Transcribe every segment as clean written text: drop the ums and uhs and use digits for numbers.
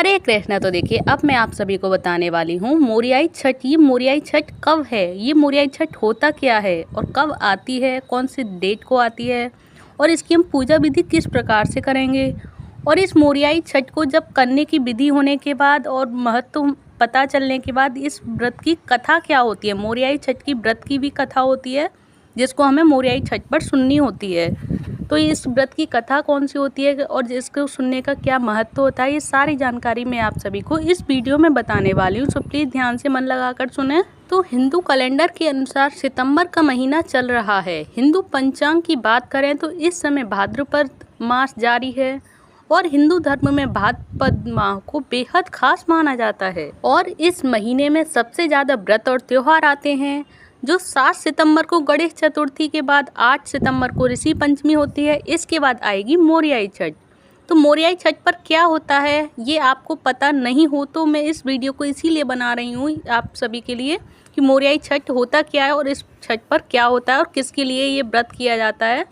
हरे कृष्णा। तो देखिए, अब मैं आप सभी को बताने वाली हूँ मोरियाई छठ। ये मोरियाई छठ कब है, ये मोरियाई छठ होता क्या है और कब आती है, कौन सी डेट को आती है और इसकी हम पूजा विधि किस प्रकार से करेंगे। और इस मोरियाई छठ को जब करने की विधि होने के बाद और महत्व पता चलने के बाद इस व्रत की कथा क्या होती है। मोरियाई छठ की व्रत की भी कथा होती है जिसको हमें मोरियाई छठ पर सुननी होती है। तो इस व्रत की कथा कौन सी होती है और जिसको सुनने का क्या महत्व होता है, ये सारी जानकारी मैं आप सभी को इस वीडियो में बताने वाली हूँ। सो प्लीज़ ध्यान से मन लगाकर सुने। तो हिंदू कैलेंडर के अनुसार सितंबर का महीना चल रहा है। हिंदू पंचांग की बात करें तो इस समय भाद्रपद मास जारी है और हिंदू धर्म में भाद्रपद माह को बेहद खास माना जाता है। और इस महीने में सबसे ज़्यादा व्रत और त्यौहार आते हैं। जो 7 सितंबर को गणेश चतुर्थी के बाद 8 सितंबर को ऋषि पंचमी होती है। इसके बाद आएगी मोरियाई छठ। तो मोरियाई छठ पर क्या होता है ये आपको पता नहीं हो तो मैं इस वीडियो को इसीलिए बना रही हूँ आप सभी के लिए कि मोरियाई छठ होता क्या है और इस छठ पर क्या होता है और किसके लिए ये व्रत किया जाता है।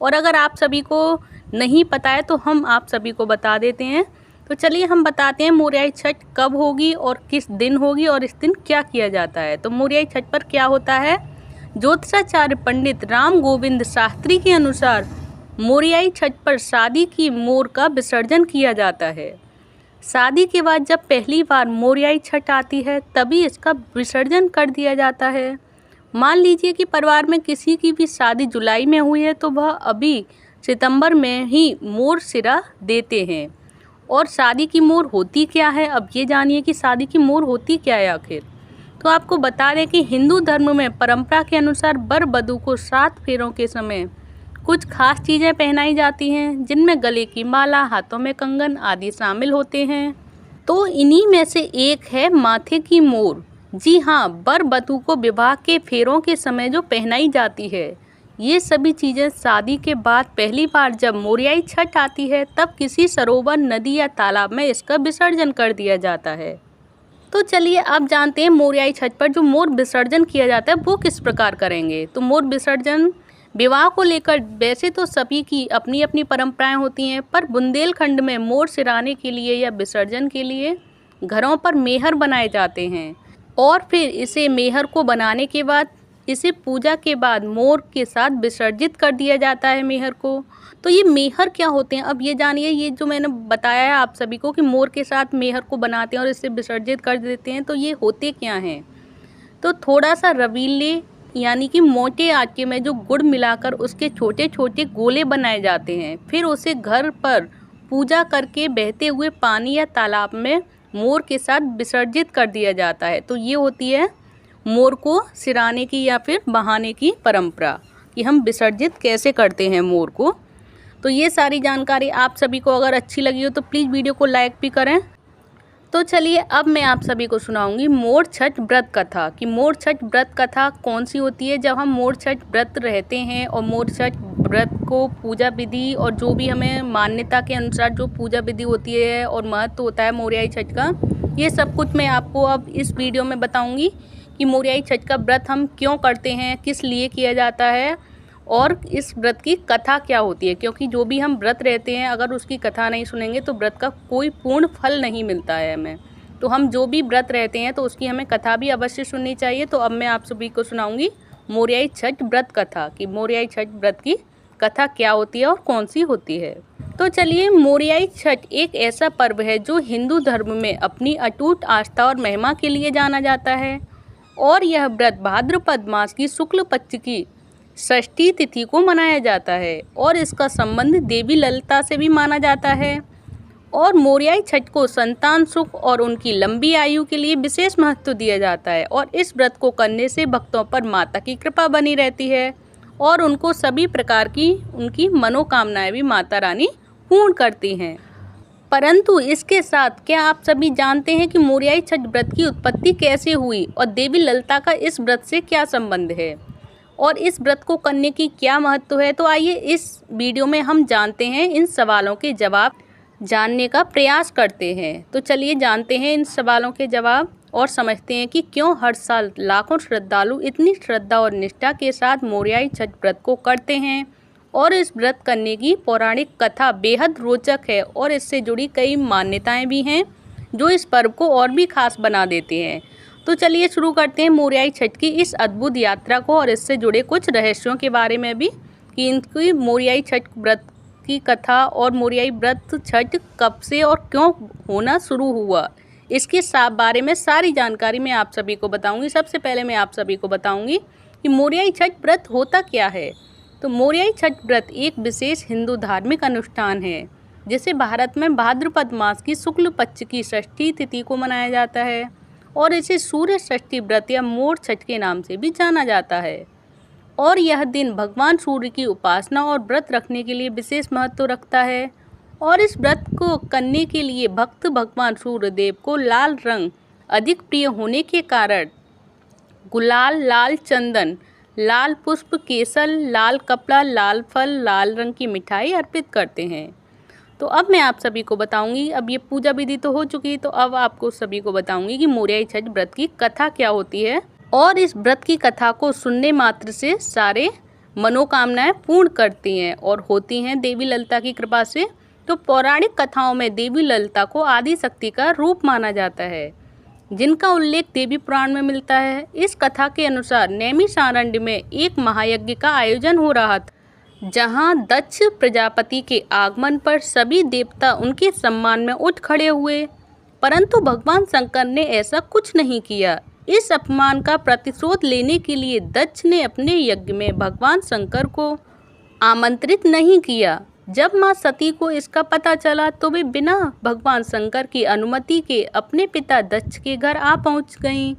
और अगर आप सभी को नहीं पता है तो हम आप सभी को बता देते हैं। तो चलिए हम बताते हैं मोरियाई छठ कब होगी और किस दिन होगी और इस दिन क्या किया जाता है। तो मोरियाई छठ पर क्या होता है, ज्योतिषाचार्य पंडित राम गोविंद शास्त्री के अनुसार मोरियाई छठ पर शादी की मोर का विसर्जन किया जाता है। शादी के बाद जब पहली बार मोरियाई छठ आती है तभी इसका विसर्जन कर दिया जाता है। मान लीजिए कि परिवार में किसी की भी शादी जुलाई में हुई है तो वह अभी सितंबर में ही मोर सिरा देते हैं। और शादी की मोर होती क्या है, अब ये जानिए कि शादी की मोर होती क्या है आखिर। तो आपको बता दें कि हिंदू धर्म में परंपरा के अनुसार वर वधू को 7 फेरों के समय कुछ खास चीज़ें पहनाई जाती हैं जिनमें गले की माला, हाथों में कंगन आदि शामिल होते हैं। तो इन्हीं में से एक है माथे की मोर। जी हाँ, वर वधू को विवाह के फेरों के समय जो पहनाई जाती है, ये सभी चीज़ें शादी के बाद पहली बार जब मोरियाई छठ आती है तब किसी सरोवर, नदी या तालाब में इसका विसर्जन कर दिया जाता है। तो चलिए अब जानते हैं मोरियाई छठ पर जो मोर विसर्जन किया जाता है वो किस प्रकार करेंगे। तो मोर विसर्जन विवाह को लेकर वैसे तो सभी की अपनी अपनी परंपराएं होती हैं, पर बुंदेलखंड में मोर सिराने के लिए या विसर्जन के लिए घरों पर मेहर बनाए जाते हैं और फिर इसे मेहर को बनाने के बाद इसे पूजा के बाद मोर के साथ विसर्जित कर दिया जाता है मेहर को। तो ये मेहर क्या होते हैं, अब ये जानिए। ये जो मैंने बताया है आप सभी को कि मोर के साथ मेहर को बनाते हैं और इसे विसर्जित कर देते हैं, तो ये होते क्या हैं। तो थोड़ा सा रवीले यानी कि मोटे आटे में जो गुड़ मिलाकर उसके छोटे छोटे गोले बनाए जाते हैं, फिर उसे घर पर पूजा करके बहते हुए पानी या तालाब में मोर के साथ विसर्जित कर दिया जाता है। तो ये होती है मोर को सिराने की या फिर बहाने की परंपरा कि हम विसर्जित कैसे करते हैं मोर को। तो ये सारी जानकारी आप सभी को अगर अच्छी लगी हो तो प्लीज़ वीडियो को लाइक भी करें। तो चलिए अब मैं आप सभी को सुनाऊंगी मोर छठ व्रत कथा कि मोर छठ व्रत कथा कौन सी होती है। जब हम मोर छठ व्रत रहते हैं और मोर छठ व्रत को पूजा विधि और जो भी हमें मान्यता के अनुसार जो पूजा विधि होती है और महत्व होता है मोरियाई छठ का, ये सब कुछ मैं आपको अब इस वीडियो में बताऊँगी कि मोरियाई छठ का व्रत हम क्यों करते हैं, किस लिए किया जाता है और इस व्रत की कथा क्या होती है। क्योंकि जो भी हम व्रत रहते हैं अगर उसकी कथा नहीं सुनेंगे तो व्रत का कोई पूर्ण फल नहीं मिलता है हमें। तो हम जो भी व्रत रहते हैं तो उसकी हमें कथा भी अवश्य सुननी चाहिए। तो अब मैं आप सभी को सुनाऊंगी मोरियाई छठ व्रत कथा कि मोरियाई छठ व्रत की कथा क्या होती है और कौन सी होती है। तो चलिए, मोरियाई छठ एक ऐसा पर्व है जो हिंदू धर्म में अपनी अटूट आस्था और महिमा के लिए जाना जाता है और यह व्रत भाद्रपद मास की शुक्ल पक्ष की षष्ठी तिथि को मनाया जाता है और इसका संबंध देवी ललिता से भी माना जाता है। और मोरियाई छठ को संतान सुख और उनकी लंबी आयु के लिए विशेष महत्व दिया जाता है और इस व्रत को करने से भक्तों पर माता की कृपा बनी रहती है और उनको सभी प्रकार की उनकी मनोकामनाएं भी माता रानी पूर्ण करती हैं। परंतु इसके साथ क्या आप सभी जानते हैं कि मोरियाई छठ व्रत की उत्पत्ति कैसे हुई और देवी ललिता का इस व्रत से क्या संबंध है और इस व्रत को करने की क्या महत्व है। तो आइए इस वीडियो में हम जानते हैं, इन सवालों के जवाब जानने का प्रयास करते हैं। तो चलिए जानते हैं इन सवालों के जवाब और समझते हैं कि क्यों हर साल लाखों श्रद्धालु इतनी श्रद्धा और निष्ठा के साथ मोरियाई छठ व्रत को करते हैं। और इस व्रत करने की पौराणिक कथा बेहद रोचक है और इससे जुड़ी कई मान्यताएं भी हैं जो इस पर्व को और भी खास बना देते हैं। तो चलिए शुरू करते हैं मोरियाई छठ की इस अद्भुत यात्रा को और इससे जुड़े कुछ रहस्यों के बारे में भी, कि इनकी मोरियाई छठ व्रत की कथा और मोरियाई व्रत छठ कब से और क्यों होना शुरू हुआ, इसके बारे में सारी जानकारी मैं आप सभी को बताऊंगी। सबसे पहले मैं आप सभी को बताऊंगी कि मोरियाई छठ व्रत होता क्या है। तो मोरियाई छठ व्रत एक विशेष हिंदू धार्मिक अनुष्ठान है जिसे भारत में भाद्रपद मास की शुक्ल पक्ष की षष्ठी तिथि को मनाया जाता है और इसे सूर्य षष्ठी व्रत या मोर छठ के नाम से भी जाना जाता है। और यह दिन भगवान सूर्य की उपासना और व्रत रखने के लिए विशेष महत्व रखता है। और इस व्रत को करने के लिए भक्त भगवान सूर्यदेव को लाल रंग अधिक प्रिय होने के कारण गुलाल, लाल चंदन, लाल पुष्प, केसर, लाल कपड़ा, लाल फल, लाल रंग की मिठाई अर्पित करते हैं। तो अब मैं आप सभी को बताऊंगी, अब ये पूजा विधि तो हो चुकी है, तो अब आपको सभी को बताऊंगी कि मोरियाई छठ व्रत की कथा क्या होती है। और इस व्रत की कथा को सुनने मात्र से सारे मनोकामनाएं पूर्ण करती हैं और होती हैं देवी ललिता की कृपा से। तो पौराणिक कथाओं में देवी ललिता को आदि शक्ति का रूप माना जाता है, जिनका उल्लेख देवी पुराण में मिलता है। इस कथा के अनुसार नैमिषारण्य में एक महायज्ञ का आयोजन हो रहा था, जहां दक्ष प्रजापति के आगमन पर सभी देवता उनके सम्मान में उठ खड़े हुए, परंतु भगवान शंकर ने ऐसा कुछ नहीं किया। इस अपमान का प्रतिशोध लेने के लिए दक्ष ने अपने यज्ञ में भगवान शंकर को आमंत्रित नहीं किया। जब मां सती को इसका पता चला तो वे बिना भगवान शंकर की अनुमति के अपने पिता दक्ष के घर आ पहुंच गईं।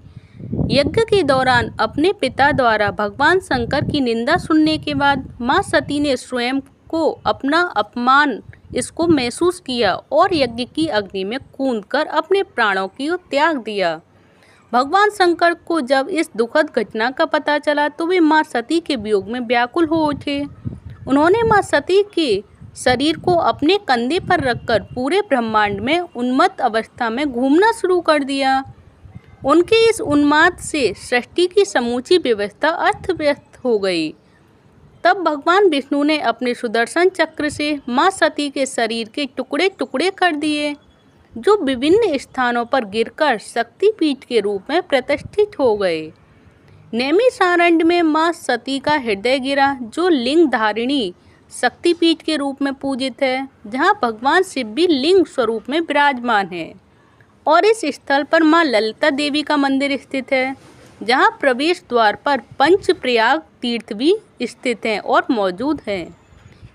यज्ञ के दौरान अपने पिता द्वारा भगवान शंकर की निंदा सुनने के बाद मां सती ने स्वयं को अपना अपमान इसको महसूस किया और यज्ञ की अग्नि में कूदकर अपने प्राणों को त्याग दिया। भगवान शंकर को जब इस दुखद घटना का पता चला तो वे मां सती के वियोग में व्याकुल हो उठे। उन्होंने मां सती के शरीर को अपने कंधे पर रखकर पूरे ब्रह्मांड में उन्मत्त अवस्था में घूमना शुरू कर दिया। उनके इस उन्माद से सृष्टि की समूची व्यवस्था अस्त व्यस्त हो गई। तब भगवान विष्णु ने अपने सुदर्शन चक्र से मां सती के शरीर के टुकड़े टुकड़े कर दिए, जो विभिन्न स्थानों पर गिरकर शक्तिपीठ के रूप में प्रतिष्ठित हो गए। नैमिषारण्य में मां सती का हृदय गिरा, जो लिंग धारिणी शक्तिपीठ के रूप में पूजित है, जहां भगवान शिव भी लिंग स्वरूप में विराजमान है। और इस स्थल पर मां ललिता देवी का मंदिर स्थित है, जहां प्रवेश द्वार पर पंचप्रयाग तीर्थ भी स्थित हैं और मौजूद हैं।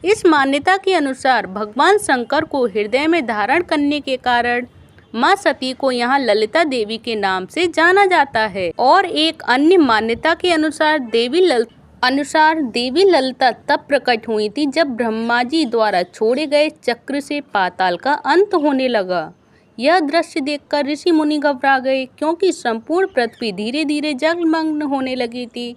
इस मान्यता के अनुसार भगवान शंकर को हृदय में धारण करने के कारण मां सती को यहाँ ललिता देवी के नाम से जाना जाता है। और एक अन्य मान्यता के अनुसार देवी ललिता तब प्रकट हुई थी जब ब्रह्मा जी द्वारा छोड़े गए चक्र से पाताल का अंत होने लगा। यह दृश्य देखकर ऋषि मुनि घबरा गए, क्योंकि संपूर्ण पृथ्वी धीरे धीरे जलमग्न होने लगी थी।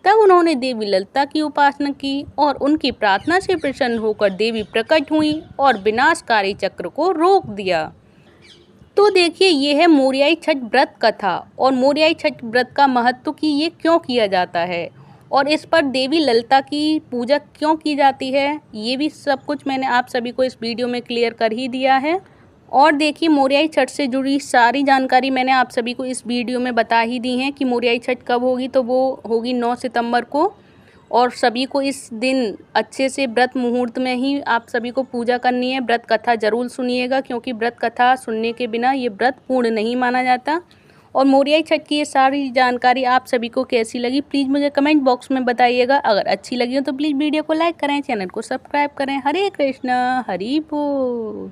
तब उन्होंने देवी ललिता की उपासना की और उनकी प्रार्थना से प्रसन्न होकर देवी प्रकट हुई और विनाशकारी चक्र को रोक दिया। तो देखिए, ये है मोरियाई छठ व्रत कथा और मोरियाई छठ व्रत का महत्व कि ये क्यों किया जाता है और इस पर देवी ललिता की पूजा क्यों की जाती है, ये भी सब कुछ मैंने आप सभी को इस वीडियो में क्लियर कर ही दिया है। और देखिए, मोरियाई छठ से जुड़ी सारी जानकारी मैंने आप सभी को इस वीडियो में बता ही दी है कि मोरियाई छठ कब होगी, तो वो होगी 9 सितंबर को। और सभी को इस दिन अच्छे से व्रत मुहूर्त में ही आप सभी को पूजा करनी है। व्रत कथा ज़रूर सुनिएगा, क्योंकि व्रत कथा सुनने के बिना ये व्रत पूर्ण नहीं माना जाता। और मोरियाई छठ की ये सारी जानकारी आप सभी को कैसी लगी, प्लीज़ मुझे कमेंट बॉक्स में बताइएगा। अगर अच्छी लगी हो तो प्लीज़ वीडियो को लाइक करें, चैनल को सब्सक्राइब करें। हरे कृष्णा, हरि बोल।